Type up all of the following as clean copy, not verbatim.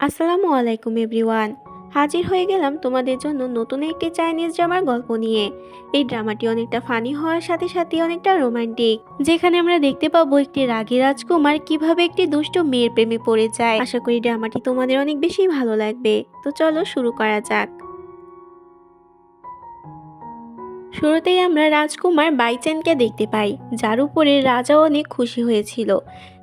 আসসালামু আলাইকুম এভরিওয়ান। হাজির হয়ে গেলাম তোমাদের জন্য নতুন একটি চাইনিজ ড্রামার গল্প নিয়ে। এই ড্রামাটি অনেকটা ফানি হওয়ার সাথে সাথে অনেকটা রোমান্টিক, যেখানে আমরা দেখতে পাবো একটি রাগী রাজকুমার কিভাবে একটি দুষ্ট মেয়ের প্রেমে পড়ে যায়। আশা করি ড্রামাটি তোমাদের অনেক বেশি ভালো লাগবে। তো চলো শুরু করা যাক। শুরুতেই আমরা রাজকুমার বাইচেনকে দেখতে পাই, যার উপরে রাজা অনেক খুশি হয়েছিল,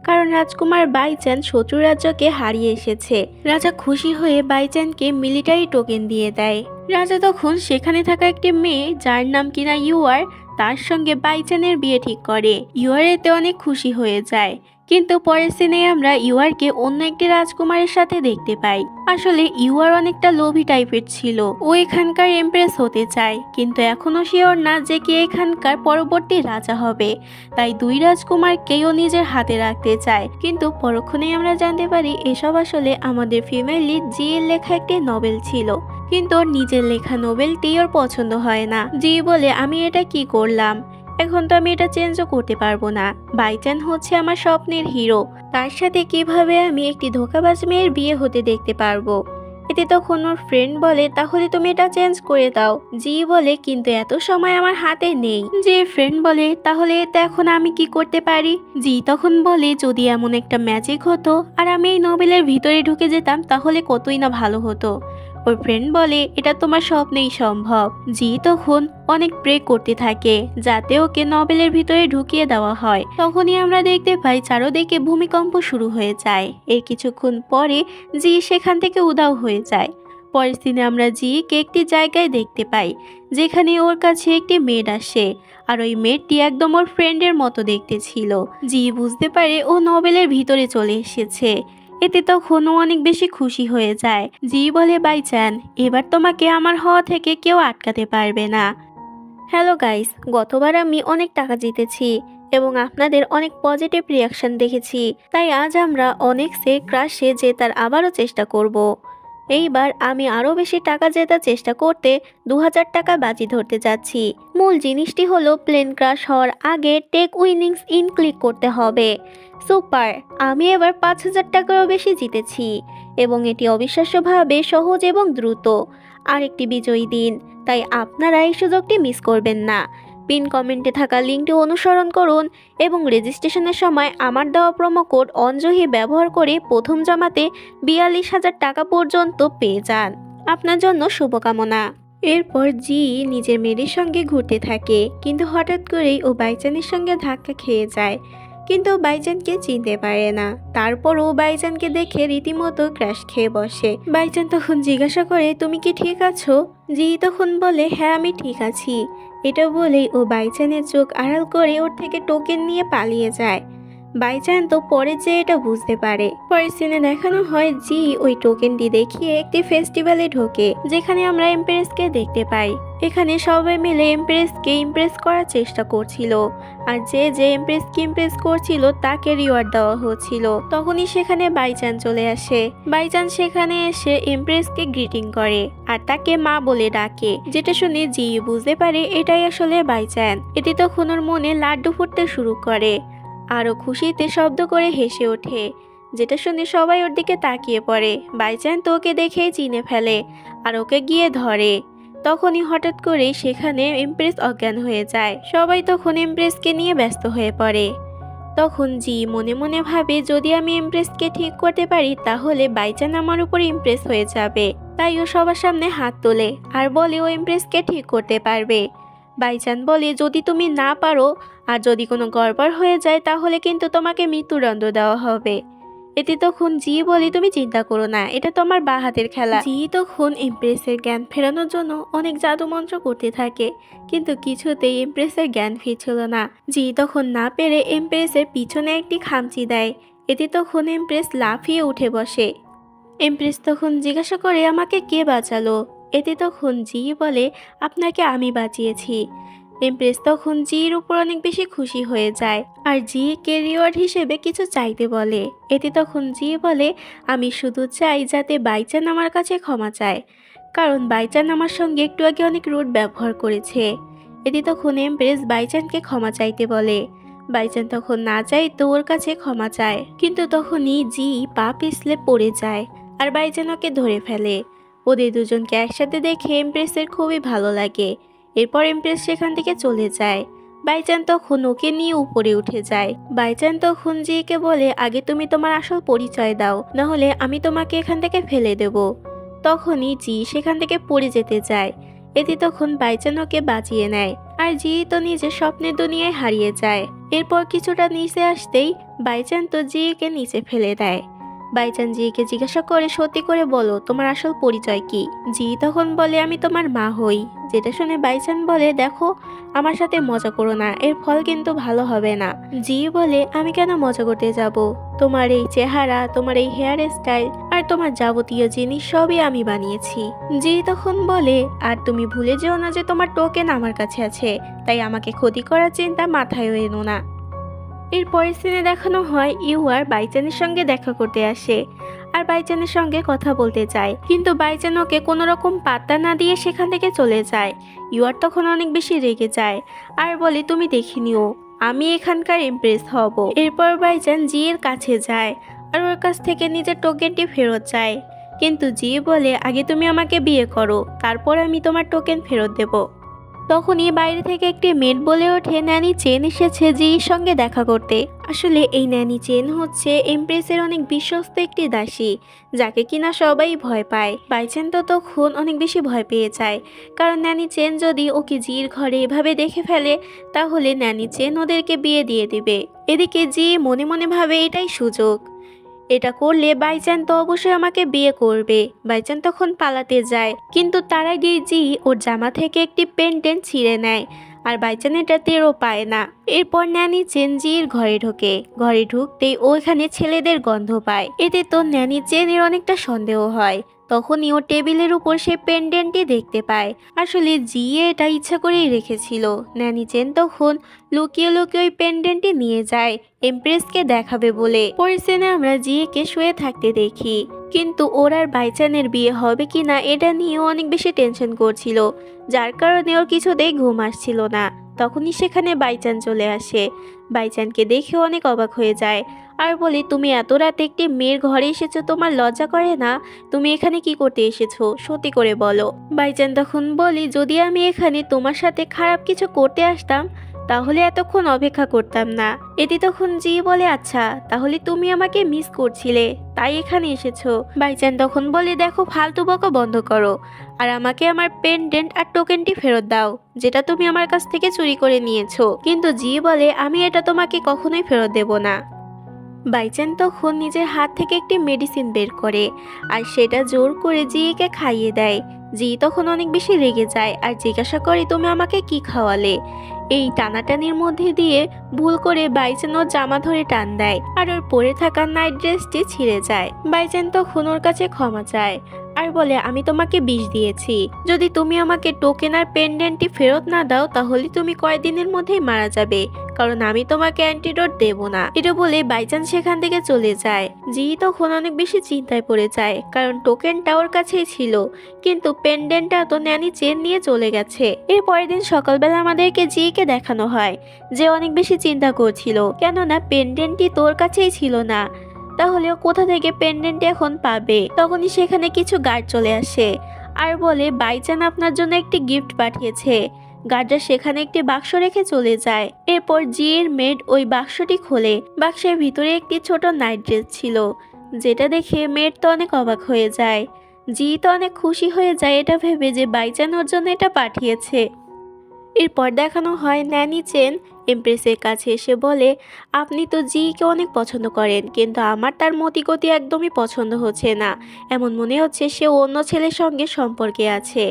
কারণ রাজকুমার বাইচেন শত্রু রাজ্যকে হারিয়ে এসেছে। রাজা খুশি হয়ে বাইচেনকে মিলিটারি টোকেন দিয়ে দেয়। রাজা তখন সেখানে থাকা একটি মেয়ে, যার নাম কিনা ইউয়ার, তার সঙ্গে বাইচেনের বিয়ে ঠিক করে। ইউয়ার এতে অনেক খুশি হয়ে যায়, কিন্তু পরের সিনে আমরা ইউয়ারকে অন্য একটি রাজকুমারের সাথে দেখতে পাই। আসলে ইউয়ার অনেকটা লোভী টাইপের ছিল। ও এখানকার এমপ্রেস হতে চায়, কিন্তু এখনো শিওর না যে কে এখানকার পরবর্তী রাজা হবে। তাই দুই রাজকুমারকেও নিজের হাতে রাখতে চায়। কিন্তু পরক্ষণেই আমরা জানতে পারি এসব আসলে আমাদের ফিমেল লিড জি এর লেখা একটি নভেল ছিল। কিন্তু ওর নিজের লেখা নোবেলটি ওর পছন্দ হয় না। জি বলে, আমি এটা কি করলাম, এখন তো আমি এটা চেঞ্জও করতে পারবো না। বাইচান হচ্ছে আমার স্বপ্নের হিরো, তার সাথে কিভাবে আমি একটি ধোঁকাবাজ মেয়ের বিয়ে হতে দেখতে পারবো। এতে তখন ওর ফ্রেন্ড বলে, তাহলে তুমি এটা চেঞ্জ করে দাও। জি বলে, কিন্তু এত সময় আমার হাতে নেই। যে ফ্রেন্ড বলে, তাহলে এতে এখন আমি কি করতে পারি? জি তখন বলে, যদি এমন একটা ম্যাজিক হতো আর আমি এই নোবেলের ভিতরে ঢুকে যেতাম, তাহলে কতই না ভালো হতো। ওর ফ্রেন্ড বলে, এটা তোমার স্বপ্নেই সম্ভব। জি তখন অনেক প্রে করতে থাকে যাতে ওকে নভেলের ভিতরে ঢুকিয়ে দেওয়া হয়। তখনই আমরা দেখতে পাই চারদিকে ভূমিকম্প শুরু হয়ে যায়। এর কিছুক্ষণ পরে জি সেখান থেকে উধাও হয়ে যায়। পরের দিনে আমরা জিকে একটি জায়গায় দেখতে পাই, যেখানে ওর কাছে একটি মেড আসে, আর ওই মেয়েটি একদম ওর ফ্রেন্ডের মতো দেখতে ছিল। জি বুঝতে পারে ও নভেলের ভিতরে চলে এসেছে। এতে তখন ও অনেক বেশি খুশি হয়ে যায়। জি বলে, বাইচান, এবার তোমাকে আমার হওয়া থেকে কেউ আটকাতে পারবে না। হ্যালো গাইস, গতবার আমি অনেক টাকা জিতেছি এবং আপনাদের অনেক পজিটিভ রিয়াকশন দেখেছি। তাই আজ আমরা অনেক সে ক্রাশে জেতার আবারও চেষ্টা করব। এইবার আমি আরও বেশি টাকা জেতার চেষ্টা করতে 2000 টাকা বাজি ধরতে যাচ্ছি। মূল জিনিসটি হলো প্লেন ক্রাশ হওয়ার আগে টেক উইনিংস ইন ক্লিক করতে হবে। সুপার, আমি এবার 5000 টাকারও বেশি জিতেছি এবং এটি অবিশ্বাস্যভাবে সহজ এবং দ্রুত। আরেকটি বিজয়ী দিন, তাই আপনারা এই সুযোগটি মিস করবেন না। পিন কমেন্টে থাকা লিঙ্কটি অনুসরণ করুন এবং রেজিস্ট্রেশনের সময় আমার দেওয়া প্রোমো কোড অঞ্জহি ব্যবহার করে প্রথম জমাতে 42,000 টাকা পর্যন্ত পেয়ে যান। আপনার জন্য শুভকামনা। এরপর জি নিজের মেয়ের সঙ্গে ঘুরতে থাকে, কিন্তু হঠাৎ করেই ও বাইচানের সঙ্গে ধাক্কা খেয়ে যায়। কিন্তু বাইচানকে চিনতে পারে না। তারপর ও বাইচানকে দেখে রীতিমতো ক্র্যাশ খেয়ে বসে। বাইচান তখন জিজ্ঞাসা করে, তুমি কি ঠিক আছো? জি তখন বলে, হ্যাঁ আমি ঠিক আছি। এটা বলেই ও বাইচানের চোখ আড়াল করে ওর থেকে টোকেন নিয়ে পালিয়ে যায়। বাইচান তো পরে যে এটা বুঝতে পারে। পরের সিনে দেখানো হয় জি ওই টোকেনটি দেখিয়ে একটি ফেস্টিভ্যালে ঢোকে, যেখানে আমরা এমপ্রেসকে দেখতে পাই। এখানে সবাই মিলে এমপ্রেসকে ইমপ্রেস করার চেষ্টা করছিল, আর যে এমপ্রেসকে ইমপ্রেস করছিল তাকে রিওয়ার্ড দেওয়া হচ্ছিল। তখনই সেখানে বাইচান চলে আসে। বাইচান সেখানে এসে এমপ্রেসকে গ্রিটিং করে আর তাকে মা বলে ডাকে, যেটা শুনে জি বুঝতে পারে এটাই আসলে বাইচান। এতে তখন ওর মনে লাড্ডু ফুটতে শুরু করে, আরও খুশিতে শব্দ করে হেসে ওঠে, যেটা শুনে সবাই ওর দিকে তাকিয়ে পড়ে। বাইচান তো ওকে দেখেই চিনে ফেলে আর ওকে গিয়ে ধরে। তখনই হঠাৎ করে সেখানে এমপ্রেস অজ্ঞান হয়ে যায়। সবাই তখন এমপ্রেসকে নিয়ে ব্যস্ত হয়ে পড়ে। তখন জি মনে মনে ভাবে, যদি আমি এমপ্রেসকে ঠিক করতে পারি তাহলে বাইচান আমার উপর ইমপ্রেস হয়ে যাবে। তাই ও সবার সামনে হাত তোলে আর বলে ও এমপ্রেসকে ঠিক করতে পারবে। বাইচান বলে, যদি তুমি না পারো আর যদি কোনো গড়বড় হয়ে যায় তাহলে কিন্তু তোমাকে মৃত্যুদণ্ড দেওয়া হবে। এতে তখন জি বলে, তুমি চিন্তা করো না, এটা তোমার বাঁ হাতের খেলা। জি তখন এমপ্রেসের জ্ঞান ফেরানোর জন্য অনেক জাদুমন্ত্র করতে থাকে, কিন্তু কিছুতেই এমপ্রেসের জ্ঞান ফিরছিল না। জি তখন না পেরে এমপ্রেসের পিছনে একটি খামচি দেয়। এতে তখন এমপ্রেস লাফিয়ে উঠে বসে। এমপ্রেস তখন জিজ্ঞাসা করে, আমাকে কে বাঁচালো? এতে তখন জি বলে, আপনাকে আমি বাঁচিয়েছি। এমপ্রেস তখন জির উপর অনেক বেশি খুশি হয়ে যায় আর জি কে রিওয়ার্ড হিসেবে কিছু চাইতে বলে। এতে তখন জি বলে, আমি শুধু চাই যাতে বাইচান আমার কাছে ক্ষমা চায়, কারণ বাইচান আমার সঙ্গে একটু আগে অনেক রুড ব্যবহার করেছে। এতে তখন এমপ্রেস বাইচানকে ক্ষমা চাইতে বলে। বাইচান তখন না চাই তো ওর কাছে ক্ষমা চায়, কিন্তু তখনই জি পা পিছলে পড়ে যায় আর বাইচান ওকে ধরে ফেলে। ওদের দুজনকে একসাথে দেখে এমপ্রেসের খুবই ভালো লাগে। এরপর এমপ্রেস সেখান থেকে চলে যায়। বাইচান তখন ওকে নিয়ে উপরে উঠে যায়। বাইচান তখন জিকে বলে, আগে তুমি তোমার আসল পরিচয় দাও, নাহলে আমি তোমাকে এখান থেকে ফেলে দেব। তখনই জি সেখান থেকে পড়ে যেতে যায়। এতে তখন বাইচান ওকে বাঁচিয়ে নেয়। আর জি তো নিজের স্বপ্নের দুনিয়ায় হারিয়ে যায়। এরপর কিছুটা নিচে আসতেই বাইচান তো জিকে নিচে ফেলে দেয়। বাইচান জিকে জিজ্ঞাসা করে, সত্যি করে বলো তোমার আসল পরিচয় কি? জি তখন বলে, আমি তোমার মা হই। যেটা শুনে বাইচান বলে, দেখো আমার সাথে মজা করো না, এর ফল কিন্তু ভালো হবে না। জি বলে, আমি কেন মজা করতে যাব? তোমার এই চেহারা, তোমার এই হেয়ার স্টাইল আর তোমার যাবতীয় জিনিস সবই আমি বানিয়েছি। জি তখন বলে, আর তুমি ভুলে যেও না যে তোমার টোকেন আমার কাছে আছে, তাই আমাকে ক্ষতি করার চিন্তা মাথায় এনো না। এরপরের সিনে দেখানো হয় ইউয়ার বাইচানের সঙ্গে দেখা করতে আসে আর বাইচানের সঙ্গে কথা বলতে চায়, কিন্তু বাইচান ওকে কোনো রকম পাত্তা না দিয়ে সেখান থেকে চলে যায়। ইউয়ার তখন অনেক বেশি রেগে যায় আর বলে, তুমি দেখে নিও, আমি এখানকার ইমপ্রেস হব। এরপর বাইচান জি এর কাছে যায় আর ওর কাছ থেকে নিজের টোকেনটি ফেরত চায়, কিন্তু জি বলে, আগে তুমি আমাকে বিয়ে করো, তারপর আমি তোমার টোকেন ফেরত দেব। তখনই বাইরে থেকে একটি মেড বলে ওঠে, ন্যানি চেন এসেছে জির সঙ্গে দেখা করতে। আসলে এই ন্যানি চেন হচ্ছে এমপ্রেসের অনেক বিশ্বস্ত একটি দাসী, যাকে কিনা সবাই ভয় পায়। বাইচেন তো তখন অনেক বেশি ভয় পেয়ে যায়, কারণ ন্যানি চেন যদি ওকে জির ঘরে এভাবে দেখে ফেলে, তাহলে ন্যানি চেন ওদেরকে বিয়ে দিয়ে দিবে। এদিকে জি মনে মনে ভাবে এটাই সুযোগ, এটা করলে বাইচান তো অবশ্যই আমাকে বিয়ে করবে। বাইচান তখন পালাতে যায়, কিন্তু তার আগেই জি ওর জামা থেকে একটি পেন্ডেন্ট ছিঁড়ে নেয় আর বাইচান এটা টেরও পায় না। এরপর ন্যানি চেন জির ঘরে ঢোকে। ঘরে ঢুকতেই ও এখানে ছেলেদের গন্ধ পায়। এতে তো ন্যানি চেনের অনেকটা সন্দেহ হয়। তখনই ও টেবিলের উপর সে পেন্ডেন্টটি দেখতে পায়। আসলে জি এটা ইচ্ছা করেই রেখেছিল। ন্যানি চেন তখন লুকিয়ে লুকিয়ে ওই পেন্ডেন্টটি নিয়ে যায় এমপ্রেসকে দেখাবে বলে। পরের সিনে আমরা জিকে শুয়ে থাকতে দেখি, কিন্তু ওর আর বাইচানের বিয়ে হবে কিনা এটা নিয়েও অনেক বেশি টেনশন করছিল, যার কারণে ওর কিছুতেই ঘুম আসছিল না। তখনই সেখানে বাইচান চলে আসে। বাইচানকে দেখে অনেক অবাক হয়ে যায় আর বলে, তুমি এত রাতে একটি মেয়ের ঘরে এসেছো, তোমার লজ্জা করে না? তুমি এখানে কি করতে এসেছো, সত্যি করে বলো। বাইচান তখন বলি, যদি আমি এখানে তোমার সাথে খারাপ কিছু করতে আসতাম তাহলে এতক্ষণ অপেক্ষা করতাম না। এটি তখন জি বলে, আচ্ছা তাহলে তুমি আমাকে মিস করছিলে তাই এখানে এসেছো। বাইচান তখন বলে, দেখো ফালতু বকা বন্ধ করো আর আমাকে আমার পেন্ডেন্ট আর টোকেনটি ফেরত দাও, যেটা তুমি আমার কাছ থেকে চুরি করে নিয়েছো। কিন্তু জি বলে, আমি এটা তোমাকে কখনোই ফেরত দেব না। বাইচান তখন নিজের হাত থেকে একটি মেডিসিন বের করে আর সেটা জোর করে জিকে খাইয়ে দেয়। জি তখন অনেক বেশি রেগে যায় আর জিজ্ঞাসা করে, তুমি আমাকে কি খাওয়ালে? এই টানাটানির মধ্যে দিয়ে ভুল করে বাইচান ওর জামা ধরে টান দেয় আর ওর পরে থাকা নাইট ড্রেসটি ছিঁড়ে যায়। বাইচান তখন ওর কাছে ক্ষমা চায় আর বলে, আমি তোমাকে বিষ দিয়েছি, যদি তুমি আমাকে টোকেন আর পেন্ডেন্টটি ফেরত না দাও তাহলে তুমি কয়েকদিনের মধ্যেই মারা যাবে, কারণ আমি তোমাকে অ্যান্টিডোট দেব না। এটা বলে বাইচান সেখান থেকে চলে যায়। জি তখন অনেক বেশি চিন্তায় পড়ে যায়, কারণ টোকেনটা ওর কাছেই ছিল, কিন্তু পেন্ডেন্টটা তো ন্যানি চেন নিয়ে চলে গেছে। এর পরের দিন সকালবেলা আমাদেরকে জিকে দেখানো হয় যে অনেক বেশি চিন্তা করছিল, কেননা পেন্ডেন্টটি তোর কাছেই ছিল না, তাহলে ও কোথা থেকে পেন্ডেন্টটি এখন পাবে। তখনই সেখানে কিছু গার্ড চলে আসে আর বলে, বাইচান আপনার জন্য একটি গিফট পাঠিয়েছে। গার্ডরা সেখানে একটি বাক্স রেখে চলে যায়। এরপর জি এর মেড ওই বাক্সটি খোলে। বাক্সের ভিতরে একটি ছোট নাইট ড্রেস ছিল, যেটা দেখে মেড তো অনেক অবাক হয়ে যায়। জি তো অনেক খুশি হয়ে যায় এটা ভেবে যে বাইচান ওর জন্য এটা পাঠিয়েছে। এরপর দেখানো হয় ন্যানি চেন এমপ্রেসের কাছে এসে বলে, আপনি তো জিকে অনেক পছন্দ করেন, কিন্তু আমার তার মতিগতি একদমই পছন্দ হচ্ছে না, এমন মনে হচ্ছে সে অন্য ছেলের সঙ্গে সম্পর্কে আছে।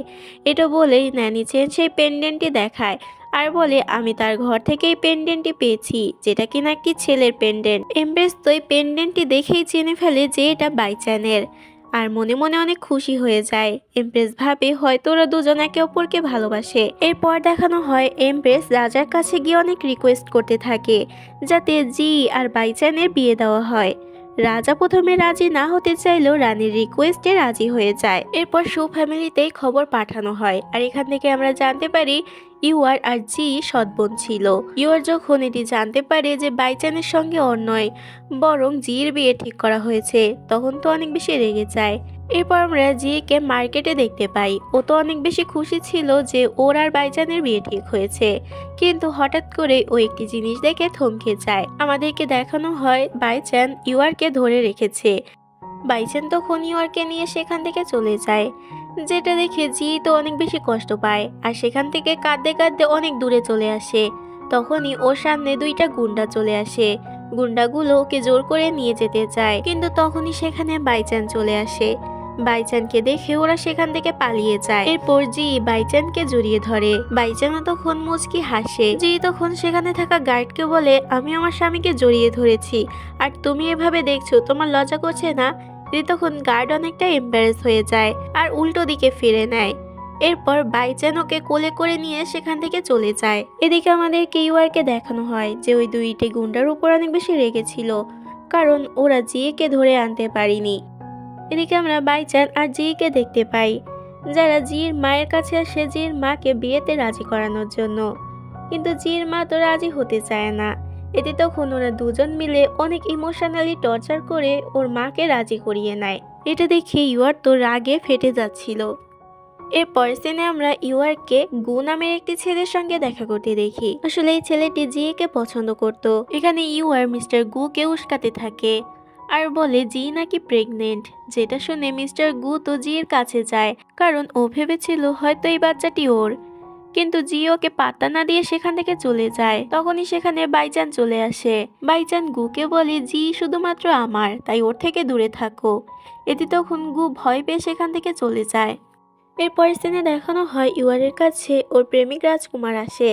এটা বলেই ন্যানি চেন সেই পেন্ডেন্টটি দেখায় আর বলে, আমি তার ঘর থেকে এই পেন্ডেন্টটি পেয়েছি, যেটা কিনা একটি ছেলের পেন্ডেন্ট। এমপ্রেস তো এই পেন্ডেন্টটি দেখেই চিনে ফেলে যে এটা বাইচানের আর মনে মনে অনেক খুশি হয়ে যায়। এমপ্রেস ভাবে হয়তো ওরা দুজন একে অপরকে ভালোবাসে। এরপর দেখানো হয় এমপ্রেস রাজার কাছে গিয়ে অনেক রিকোয়েস্ট করতে থাকে যাতে জি আর বাইচানের বিয়ে দেওয়া হয়। রাজা প্রথমে রাজি না হতে চাইলেও রানীর রিকোয়েস্টে রাজি হয়ে যায়। এরপর সু ফ্যামিলিতেই খবর পাঠানো হয় আর এখান থেকে আমরা জানতে পারি ইউয়ার আর জি সৎ বোন ছিল। ইউয়ার যখন এটি জানতে পারে যে বাইচানের সঙ্গে ওর নয় বরং জির বিয়ে ঠিক করা হয়েছে, তখন তো অনেক বেশি রেগে যায়। এরপর আমরা জিকে মার্কেটে দেখতে পাই। ও তো অনেক বেশি খুশি ছিল যে ওর আর বাইচানের বিয়ে ঠিক হয়েছে, কিন্তু হঠাৎ করে ও একটি জিনিস দেখে থমকে যায়। আমাদেরকে দেখানো হয় বাইচান ইউয়ারকে ধরে রেখেছে। বাইচান তখন ইউয়ারকে নিয়ে সেখান থেকে চলে যায়, যেটা দেখে জি তো অনেক বেশি কষ্ট পায় আর সেখান থেকে কাঁদতে কাঁদতে অনেক দূরে চলে আসে। তখনই ওর সামনে দুইটা গুন্ডা চলে আসে। গুন্ডাগুলো ওকে জোর করে নিয়ে যেতে চায়, কিন্তু তখনই সেখানে বাইচান চলে আসে। বাইচানকে দেখে ওরা সেখান থেকে পালিয়ে যায়। এরপর জি বাইচানকে জড়িয়ে ধরে। বাইচানও তখন মুচকি হাসে। জি তখন সেখানে থাকা গার্ডকে বলে, আমি আমার স্বামীকে জড়িয়ে ধরেছি আর তুমি এভাবে দেখছো, তোমার লজ্জা করছে না? তখন গার্ড অনেকটা এম্বারেস হয়ে যায় আর উল্টো দিকে ফিরে নেয়। এরপর বাইচান ওকে কোলে করে নিয়ে সেখান থেকে চলে যায়। এদিকে আমাদের ইউয়ারকে দেখানো হয় যে ওই দুইটি গুন্ডার উপর অনেক বেশি রেগেছিল, কারণ ওরা জিকে ধরে আনতে পারিনি। এদিকে আমরা বাইচান আর জিকে দেখতে পাই, যারা জির মায়ের কাছে আসে জির মাকে বিয়েতে রাজি করানোর জন্য, কিন্তু জির মা তো রাজি হতে চায় না। এতে তখন ওরা দুজন মিলে অনেক ইমোশনালি টর্চার করে ওর মাকে রাজি করিয়ে নেয়। এটা দেখে ইউয়ার তো রাগে ফেটে যাচ্ছিল। এরপর সিনে আমরা ইউয়ারকে গু নামের একটি ছেলের সঙ্গে দেখা করতে দেখি। আসলে এই ছেলেটি জিকে পছন্দ করত। এখানে ইউয়ার মিস্টার গুকে উস্কাতে থাকে আর বলে জি নাকি প্রেগনেন্ট, যেটা শুনে মিস্টার গু তো জির কাছে যায়, কারণ ও ভেবেছিল হয়তো এই বাচ্চাটি ওর। কিন্তু জি ওকে পাত্তা না দিয়ে সেখান থেকে চলে যায়। তখনই সেখানে বাইচান চলে আসে। বাইচান গুকে বলে, জি শুধুমাত্র আমার, তাই ওর থেকে দূরে থাকো। এতে তখন গু ভয় পেয়ে সেখান থেকে চলে যায়। এরপর সিনে দেখানো হয় ইউয়ারের কাছে ওর প্রেমিক রাজকুমার আসে।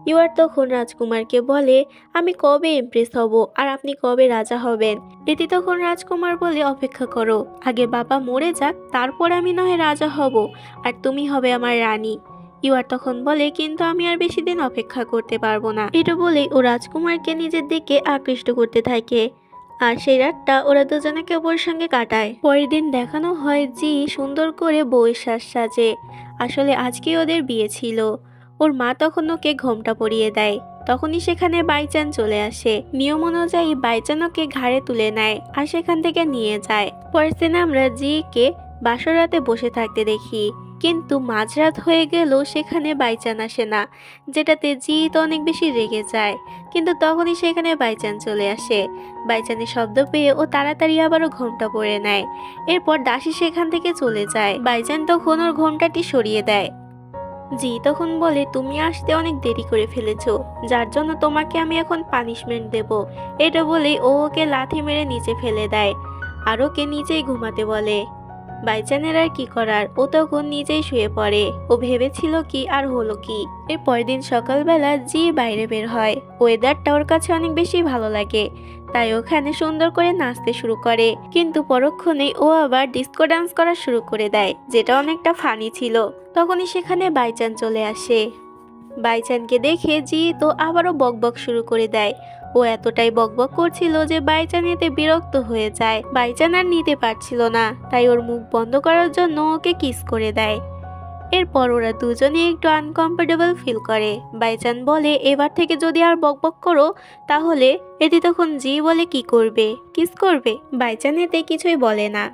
ইউয়ার তখন রাজকুমারকে বলে, আমি কবে ইমপ্রেস হব আর আপনি কবে রাজা হবেন? এতে তখন রাজকুমার বলে, অপেক্ষা করো, আগে বাবা মরে যাক, তারপর আমি নয় রাজা হব আর তুমি হবে আমার রানী। ইউয়ার তখন বলে, কিন্তু আমি আর বেশি দিন অপেক্ষা করতে পারবো না। এটা বলে ও রাজকুমারকে নিজের দিকে আকৃষ্ট করতে থাকে আর সেই রাতটা ওরা দুজনে কেবল সঙ্গে কাটায়। পরের দিন দেখানো হয় জি সুন্দর করে বউয়ের সাজ সাজে। আসলে আজকে ওদের বিয়ে ছিল। ওর মা তখন ওকে ঘোমটা পরিয়ে দেয়। তখনই সেখানে বাইচান চলে আসে। নিয়ম অনুযায়ী বাইচান ওকে ঘাড়ে তুলে নেয় আর সেখান থেকে নিয়ে যায়। পরের দিনে আমরা জিকে বাসরাতে বসে থাকতে দেখি, কিন্তু মাঝরাত হয়ে গেলেও সেখানে বাইচান আসে না, যেটাতে জি তো অনেক বেশি রেগে যায়। কিন্তু তখনই সেখানে বাইচান চলে আসে। বাইচানের শব্দ পেয়ে ও তাড়াতাড়ি আবারও ঘোমটা পরে নেয়। এরপর দাসী সেখান থেকে চলে যায়। বাইচান তখন ওর ঘোমটাটি সরিয়ে দেয়। জি তখন বলে, তুমি আসতে অনেক দেরি করে ফেলেছো, যার জন্য তোমাকে আমি এখন পানিশমেন্ট দেব। এটা বলে ও ওকে লাথি মেরে নিচে ফেলে দেয় আর ওকে নিচেই ঘুমাতে বলে। বাইচানের আর কি করার, ও তখন নিজেই শুয়ে পড়ে। ও ভেবেছিল কি আর হলো কি। এর পরের দিন সকালবেলা জি বাইরে বের হয়। ওয়েদারটা ওর কাছে অনেক বেশি ভালো লাগে, তাই ওখানে সুন্দর করে নাচতে শুরু করে। কিন্তু পরক্ষণেই ও আবার ডিস্কো ডান্স করা শুরু করে দেয়, যেটা অনেকটা ফানি ছিল। তখনই সেখানে বাইচান চলে আসে। বাইচানকে দেখে জি তো আবারও বকবক শুরু করে দেয়। ও এতটাই বকবক করছিল যে বাইচান এতে বিরক্ত হয়ে যায়। বাইচান আর নিতে পারছিল না, তাই ওর মুখ বন্ধ করার জন্য ওকে কিস করে দেয়। এরপর ওরা দুজনে একটু আনকমফোর্টেবল ফিল করে। বাইচান বলে, এবার থেকে যদি আর বকবক করো তাহলে। এতে তখন জি বলে, কি করবে? কিস করবে? বাইচান এতে কিছুই বলে না।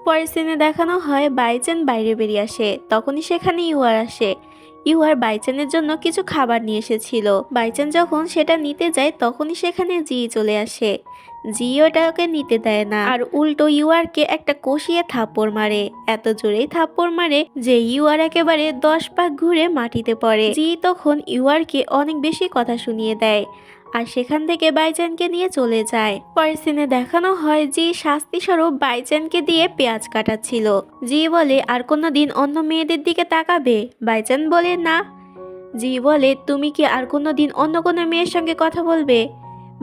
পরের সিনে দেখানো হয় বাইচান বাইরে বেরিয়ে আসে। তখনই সেখানে ইউয়ার আসে। ইউয়ার বাইচানের জন্য কিছু খাবার নিয়ে এসেছিল। বাইচান যখন সেটা নিতে যায় তখনই সেখানে জি চলে আসে। জি ওটাকে নিতে দেয় না আর উল্টো ইউয়ারকে একটা কষিয়ে থাপ্পড় মারে। এত জোরেই থাপ্পড় মারে যে ইউয়ার একেবারে 10 পাক ঘুরে মাটিতে পড়ে। জি তখন ইউয়ারকে অনেক বেশি কথা শুনিয়ে দেয় আর সেখান থেকে বাইচানকে নিয়ে চলে যায়। পরের সিনে দেখানো হয় জি শাস্তি স্বরূপ বাইচানকে দিয়ে পেঁয়াজ কাটাচ্ছিল। জি বলে, আর কোনোদিন অন্য মেয়েদের দিকে তাকাবে? বাইচান বলে, না। জি বলে, তুমি কি আর কোনোদিন অন্য কোনো মেয়ের সঙ্গে কথা বলবে?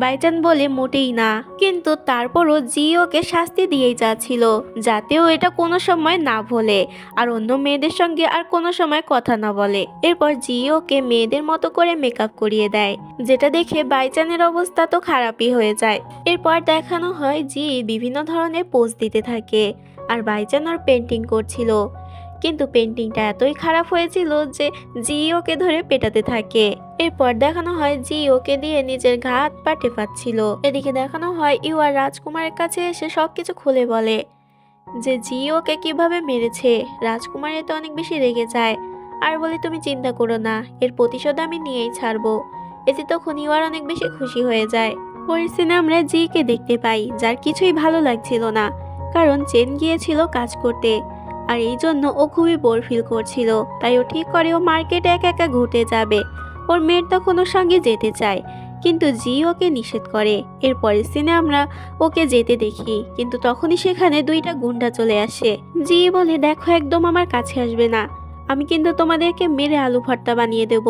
বাইচান বলে, মোটেই না। কিন্তু তারপরও জি ওকে শাস্তি দিয়েই যাচ্ছিল, যাতেও এটা কোনো সময় না ভোলে আর অন্য মেয়েদের সঙ্গে আর কোনো সময় কথা না বলে। এরপর জি ওকে মেয়েদের মতো করে মেকআপ করিয়ে দেয়, যেটা দেখে বাইচানের অবস্থা তো খারাপই হয়ে যায়। এরপর দেখানো হয় জি বিভিন্ন ধরনের পোজ দিতে থাকে আর বাইচান ওর পেন্টিং করছিল। কিন্তু পেন্টিংটা এতই খারাপ হয়েছিল যে জি ওকে ধরে পেটাতে থাকে। এরপর দেখানো হয় জি ওকে দিয়ে নিজের ঘা হাত পা টেপাচ্ছিল। এদিকে দেখানো হয় ইউয়ার রাজকুমারের কাছে এসে সবকিছু খুলে বলে যে জি ওকে কিভাবে মেরেছে। রাজকুমার এতে অনেক বেশি রেগে যায় আর বলে তুমি চিন্তা করো না, এর প্রতিশোধ আমি নিয়েই ছাড়বো। এতে তখন ইউয়ার অনেক বেশি খুশি হয়ে যায়। পরের সিনে আমরা জিকে দেখতে পাই, যার কিছুই ভালো লাগছিল না, কারণ চেন গিয়েছিল কাজ করতে আর এই জন্য ও খুবই বোর ফিল করছিল। তাই ও ঠিক করে ও মার্কেটে একা একা ঘুরতে যাবে। ওর মেয়ের তখন ওর সঙ্গে যেতে চায়, কিন্তু জি ওকে নিষেধ করে। এরপরের সিনে আমরা ওকে যেতে দেখি, কিন্তু তখনই সেখানে দুইটা গুন্ডা চলে আসে। জি বলে দেখো একদম আমার কাছে আসবে না, আমি কিন্তু তোমাদেরকে মেরে আলু ভর্তা বানিয়ে দেব।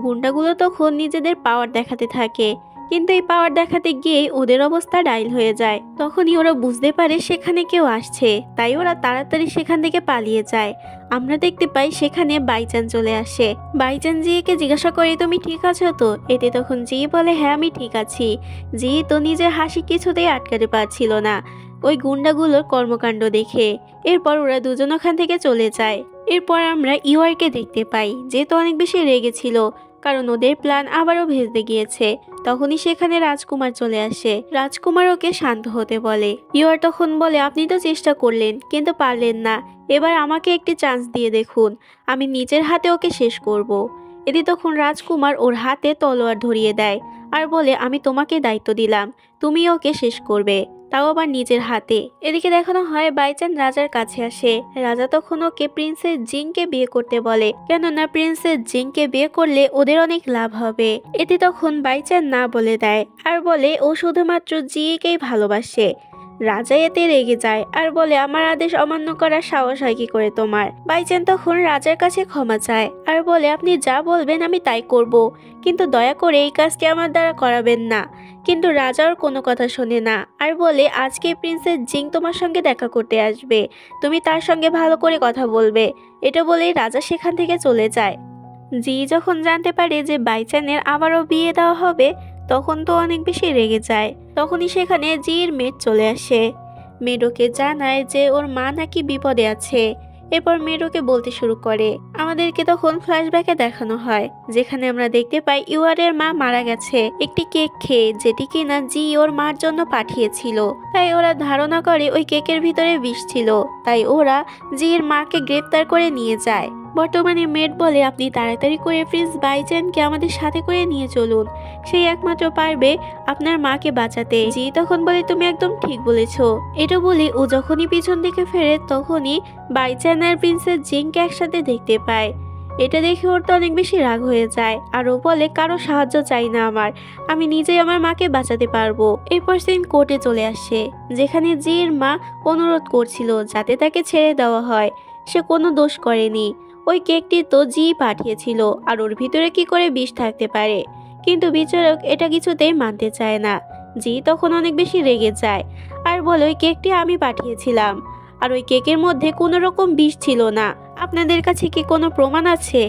গুন্ডাগুলো তখন নিজেদের পাওয়ার দেখাতে থাকে, কিন্তু এই পাওয়ার দেখাতে গিয়ে ওদের অবস্থা ডাইল হয়ে যায়। তখনই ওরা বুঝতে পারে সেখানে কেউ আসছে, তাই ওরা তাড়াতাড়ি সেখান থেকে পালিয়ে যায়। আমরা দেখতে পাই সেখানে বাইচান চলে আসে। বাইচান জিকে জিজ্ঞাসা করে তুমি ঠিক আছো তো? এতে তখন জি বলে হ্যাঁ আমি ঠিক আছি। জি তো নিজের হাসি কিছুতেই আটকাতে পারছিল না ওই গুন্ডাগুলোর কর্মকাণ্ড দেখে। এরপর ওরা দুজন ওখান থেকে চলে যায়। এরপর আমরা ইউয়ারকে দেখতে পাই, যে তো অনেক বেশি রেগেছিল কারণ ওদের প্ল্যান আবারও ভেস্তে গিয়েছে। তখনই সেখানে রাজকুমার চলে আসে। রাজকুমার ওকে শান্ত হতে বলে। ইউয়ার তখন বলে আপনি তো চেষ্টা করলেন কিন্তু পারলেন না, এবার আমাকে একটি চান্স দিয়ে দেখুন, আমি নিজের হাতে ওকে শেষ করব। এতে তখন রাজকুমার ওর হাতে তলোয়ার ধরিয়ে দেয় আর বলে আমি তোমাকে দায়িত্ব দিলাম, তুমি ওকে শেষ করবে, তাও আবার নিজের হাতে। এদিকে দেখানো হয় বাইচান রাজার কাছে আসে। রাজা তখন ওকে প্রিন্সেস জিংকে বিয়ে করতে বলে, কেননা প্রিন্সেস জিংকে বিয়ে করলে ওদের অনেক লাভ হবে। এতে তখন বাইচান না বলে দেয় আর বলে ও শুধুমাত্র জিকেই ভালোবাসে। রাজা এতে রেগে যায় আর বলে আমার আদেশ অমান্য করার সাহস হয় কি করে তোমার? বাইচান তখন রাজার কাছে ক্ষমা চায় আর বলে আপনি যা বলবেন আমি তাই করব, কিন্তু দয়া করে এই কাজটি আমার দ্বারা করাবেন না। কিন্তু রাজার কোনো কথা শোনে না আর বলে আজকে প্রিন্সেস জিং তোমার সঙ্গে দেখা করতে আসবে, তুমি তার সঙ্গে ভালো করে কথা বলবে। এটা বলেই রাজা সেখান থেকে চলে যায়। জি যখন জানতে পারে যে বাইচানের আবারও বিয়ে দেওয়া হবে, তখন তো অনেক বেশি রেগে যায়। তখনই সেখানে জির মেড চলে আসে। মেডোকে জানায় যে ওর মা নাকি বিপদে আছে। এরপর মেডোকে বলতে শুরু করে। আমাদেরকে তখন ফ্ল্যাশব্যাকে দেখানো হয়, যেখানে আমরা দেখতে পাই ইউয়ারের মা মারা গেছে একটি কেক খেয়ে, যেটি কিনা জি ওর মার জন্য পাঠিয়েছিল। তাই ওরা ধারণা করে ওই কেকের ভিতরে বিষ ছিল, তাই ওরা জির মাকে গ্রেফতার করে নিয়ে যায়। বর্তমানে মেড বলে আপনি তাড়াতাড়ি করে প্রিন্স বাইচানকে আমাদের সাথে করে নিয়ে চলুন, সেই একমাত্র পারবে আপনার মাকে বাঁচাতে। জি তখন বলে তুমি একদম ঠিক বলেছো। এটা বলে ও যখনই পিছন দিকে ফেরে তখনই বাইচান আর প্রিন্সেস জিংকে একসাথে দেখতে পায়। এটা দেখে ওর তো অনেক বেশি রাগ হয়ে যায় আর ও বলে কারো সাহায্য চাই না আমার, আমি নিজেই আমার মাকে বাঁচাতে পারবো। এরপর সিন কোর্টে চলে আসে, যেখানে জির মা অনুরোধ করছিল যাতে তাকে ছেড়ে দেওয়া হয়, সে কোনো দোষ করেনি। ওই কেকটি তো জি পাঠিয়েছিল আর ওর ভিতরে কি করে বিষ থাকতে পারে, কিন্তু বিচারক এটা কিছুতেই মানতে চায় না। জি তখন অনেক বেশি রেগে যায় আর বলে ওই কেকটি আমি পাঠিয়েছিলাম আর ওই কেকের মধ্যে কোনো রকম বিষ ছিল না। আপনাদের কাছে কি কোনো প্রমাণ আছে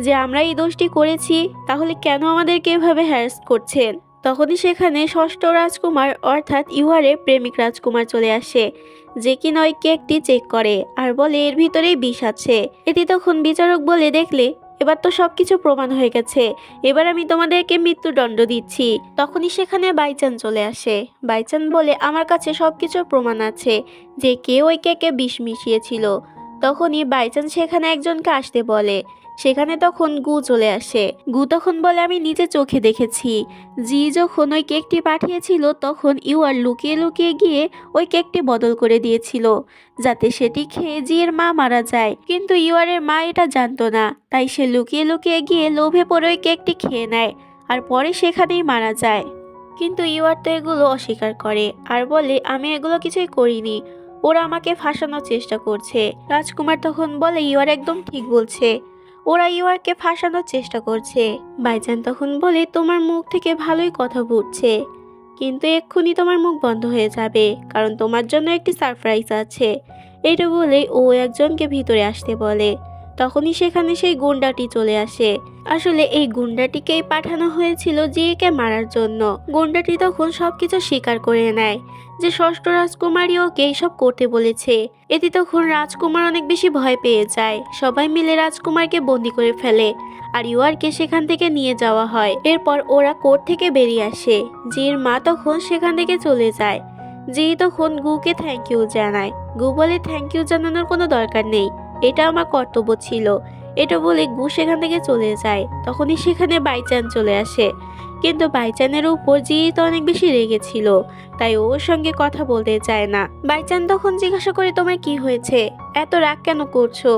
যে আমরা এই দোষটি করেছি? তাহলে কেন আমাদেরকে এভাবে হ্যারাস করছেন? তখনই সেখানে ষষ্ঠ রাজকুমার অর্থাৎ ইউয়ারের প্রেমিক রাজকুমার চলে আসে, যে কিনা ওই কেকটি চেক করে আর বলে এর ভিতরেই বিষ আছে। এটি তখন বিচারক বলে দেখলে এবার তো সবকিছু প্রমাণ হয়ে গেছে, এবার আমি তোমাদেরকে মৃত্যুদণ্ড দিচ্ছি। তখনই সেখানে বাইচান চলে আসে। বাইচান বলে আমার কাছে সবকিছুর প্রমাণ আছে যে কে ওই কেকে বিষ মিশিয়েছিল। তখনই বাইচান সেখানে একজনকে আসতে বলে। সেখানে তখন গু চলে আসে। গু তখন বলে আমি নিজে চোখে দেখেছি, জি যখন ওই কেকটি পাঠিয়েছিল তখন ইউয়ার লুকিয়ে লুকিয়ে গিয়ে ওই কেকটি বদল করে দিয়েছিল যাতে সেটি খেয়ে জির মা মারা যায়। কিন্তু ইউয়ারের মা এটা জানতো না, তাই সে লুকিয়ে লুকিয়ে গিয়ে লোভে পড়ে ওই কেকটি খেয়ে নেয় আর পরে সেখানেই মারা যায়। কিন্তু ইউয়ার তো এগুলো অস্বীকার করে আর বলে আমি এগুলো কিছুই করিনি, ওরা আমাকে ফাঁসানোর চেষ্টা করছে। রাজকুমার তখন বলে ইউয়ার একদম ঠিক বলছে, ওরা ইউয়ারকে ফাঁসানোর চেষ্টা করছে। বাইচান তখন বলে তোমার মুখ থেকে ভালোই কথা ফুটছে, কিন্তু এক্ষুনি তোমার মুখ বন্ধ হয়ে যাবে, কারণ তোমার জন্য একটি সারপ্রাইজ আছে। এটা বলে ও একজনকে ভিতরে আসতে বলে। তখনই সেখানে সেই গুন্ডাটি চলে আসে। আসলে এই গুন্ডাটিকেই পাঠানো হয়েছিল জিকে মারার জন্য। গুন্ডাটি তখন সবকিছু স্বীকার করে নেয় যে ষষ্ঠ রাজকুমারী ওকে এইসব করতে বলেছে। এতে তখন রাজকুমার অনেক বেশি ভয় পেয়ে যায়। সবাই মিলে রাজকুমারকে বন্দি করে ফেলে আর ইউয়ারকে সেখান থেকে নিয়ে যাওয়া হয়। এরপর ওরা কোর্ট থেকে বেরিয়ে আসে। জির মা তখন সেখান থেকে চলে যায়। জি তখন গুকে থ্যাংক ইউ জানায়। গু বলে থ্যাংক ইউ জানানোর কোনো দরকার নেই, এটা আমার কর্তব্য ছিল। এটা বলে গু সেখান থেকে চলে যায়। তখনই সেখানে বাইচান চলে আসে, কিন্তু বাইচানের উপর জি তো অনেক বেশি রেগেছিল, তাই ওর সঙ্গে কথা বলতে চায় না। বাইচান তখন জিজ্ঞাসা করে তোমার কি হয়েছে, এত রাগ কেন করছো?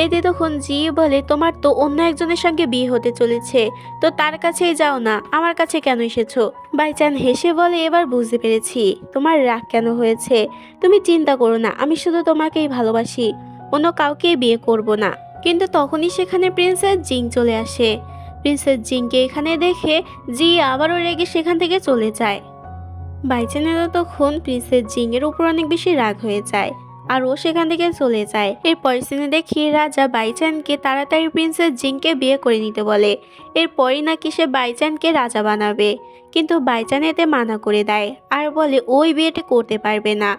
এতে তখন জি বলে তোমার তো অন্য একজনের সঙ্গে বিয়ে হতে চলেছে, তো তার কাছেই যাও না, আমার কাছে কেন এসেছো? বাইচান হেসে বলে এবার বুঝতে পেরেছি তোমার রাগ কেন হয়েছে। তুমি চিন্তা করো না, আমি শুধু তোমাকেই ভালোবাসি, অন্য কাউকেই বিয়ে করব না। কিন্তু তখনই সেখানে প্রিন্সেস জিং চলে আসে। প্রিন্সেস জিংকে এখানে দেখে জি আবারও রেগে সেখান থেকে চলে যায়। বাইচানেরও তখন প্রিন্সেস জিং এর উপর অনেক বেশি রাগ হয়ে যায় আর ও সেখান থেকে চলে যায়। এরপর সিনে দেখি রাজা বাইচানকে তাড়াতাড়ি প্রিন্সেস জিংকে বিয়ে করে নিতে বলে। এরপরই নাকি সে বাইচানকে রাজা বানাবে, কিন্তু বাইচান এতে মানা করে দেয় আর বলে ওই বিয়েটা করতে পারবে না,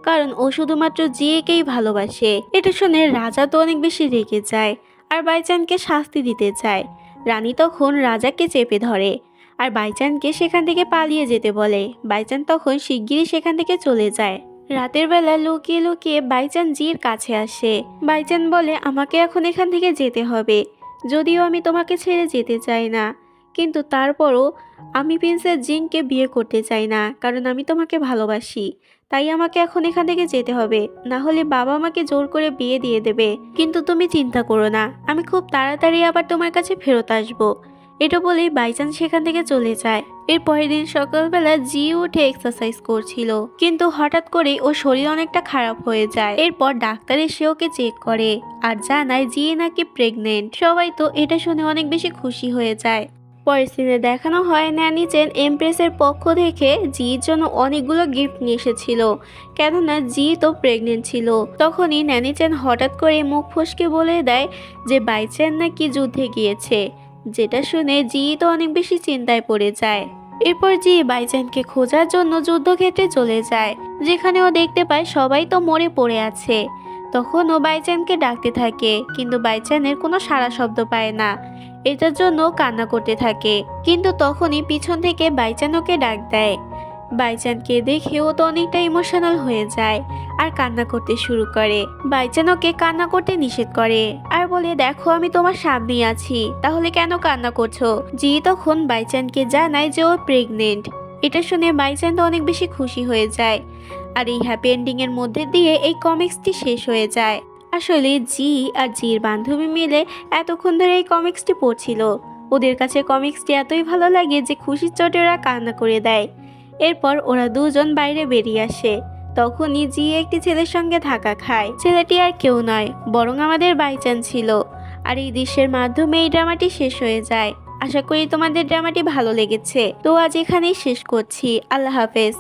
কারণ ও শুধুমাত্র জিয়েকেই ভালোবাসে। এটা শুনে রাজা তো অনেক বেশি রেগে যায় আর বাইচানকে শাস্তি দিতে চায়। রানী তখন রাজাকে চেপে ধরে আর বাইচানকে সেখান থেকে পালিয়ে যেতে বলে। বাইচান তখন শিগগিরই সেখান থেকে চলে যায়। রাতের বেলা লুকিয়ে লুকিয়ে বাইচান জির কাছে আসে। বাইচান বলে আমাকে এখন এখান থেকে যেতে হবে, যদিও আমি তোমাকে ছেড়ে যেতে চাই না, কিন্তু তারপরও আমি প্রিন্সেস জিংকে বিয়ে করতে চাই না, কারণ আমি তোমাকে ভালোবাসি। তাই আমাকে এখন এখান থেকে যেতে হবে, না হলে বাবা আমাকে জোর করে বিয়ে দিয়ে দেবে। কিন্তু তুমি চিন্তা করো না, আমি খুব তাড়াতাড়ি আবার তোমার কাছে ফেরত আসবো। এটা বলেই বাইচান সেখান থেকে চলে যায়। এর পরের দিন সকালবেলা জি উঠে এক্সারসাইজ করছিল, কিন্তু হঠাৎ করে ওর শরীর অনেকটা খারাপ হয়ে যায়। এরপর ডাক্তার এসে ওকে চেক করে আর জানায় জি নাকি প্রেগনেন্ট। সবাই তো এটা শুনে অনেক বেশি খুশি হয়ে যায়। পরের সিনে দেখানো হয় ন্যানি চেন এমপ্রেসের পক্ষ থেকে জির জন্য অনেকগুলো গিফট নিয়ে এসেছিল, কেননা জি তো প্রেগনেন্ট ছিল। তখনই ন্যানি চেন হঠাৎ করে মুখ ফসকে বলে দেয় যে বাইচান নাকি যুদ্ধে গিয়েছে, যেটা শুনে জি তো অনেক বেশি চিন্তায় পড়ে যায়। এরপর জি বাইচানকে খোঁজার জন্য যুদ্ধক্ষেত্রে চলে যায়, যেখানে ও দেখতে পায় সবাই তো মরে পড়ে আছে। তখন ও বাইচানকে ডাকতে থাকে, কিন্তু বাইচানের কোনো সাড়া শব্দ পায় না। এটার জন্য কান্না করতে থাকে, কিন্তু তখনই পিছন থেকে বাইচান ওকে ডাক দেয়। বাইচানকে দেখে ও তো অনেকটা ইমোশনাল হয়ে যায় আর কান্না করতে শুরু করে। বাইচান ওকে কান্না করতে নিষেধ করে আর বলে দেখো আমি তোমার সামনেই আছি, তাহলে কেন কান্না করছো? জি তখন বাইচানকে জানায় যে ও প্রেগনেন্ট। এটা শুনে বাইচান তো অনেক বেশি খুশি হয়ে যায় আর এই হ্যাপি এন্ডিং এর মধ্যে দিয়ে এই কমিক্সটি শেষ হয়ে যায়। আসলে জি আর জির বান্ধবী মিলে এতক্ষণ ধরে এই কমিক্সটি পড়ছিল। ওদের কাছে কমিক্সটি এতই ভালো লাগে যে খুশির চোটে ওরা কান্না করে দেয়। এরপর ওরা দুজন বাইরে বেরিয়ে আসে। তখনই জি একটি ছেলের সঙ্গে ধাক্কা খায়। ছেলেটি আর কেউ নয়, বরং আমাদের বাইচান ছিল। আর এই দৃশ্যের মাধ্যমে এই ড্রামাটি শেষ হয়ে যায়। আশা করি তোমাদের ড্রামাটি ভালো লেগেছে। তো আজ এখানেই শেষ করছি। আল্লাহ হাফেজ।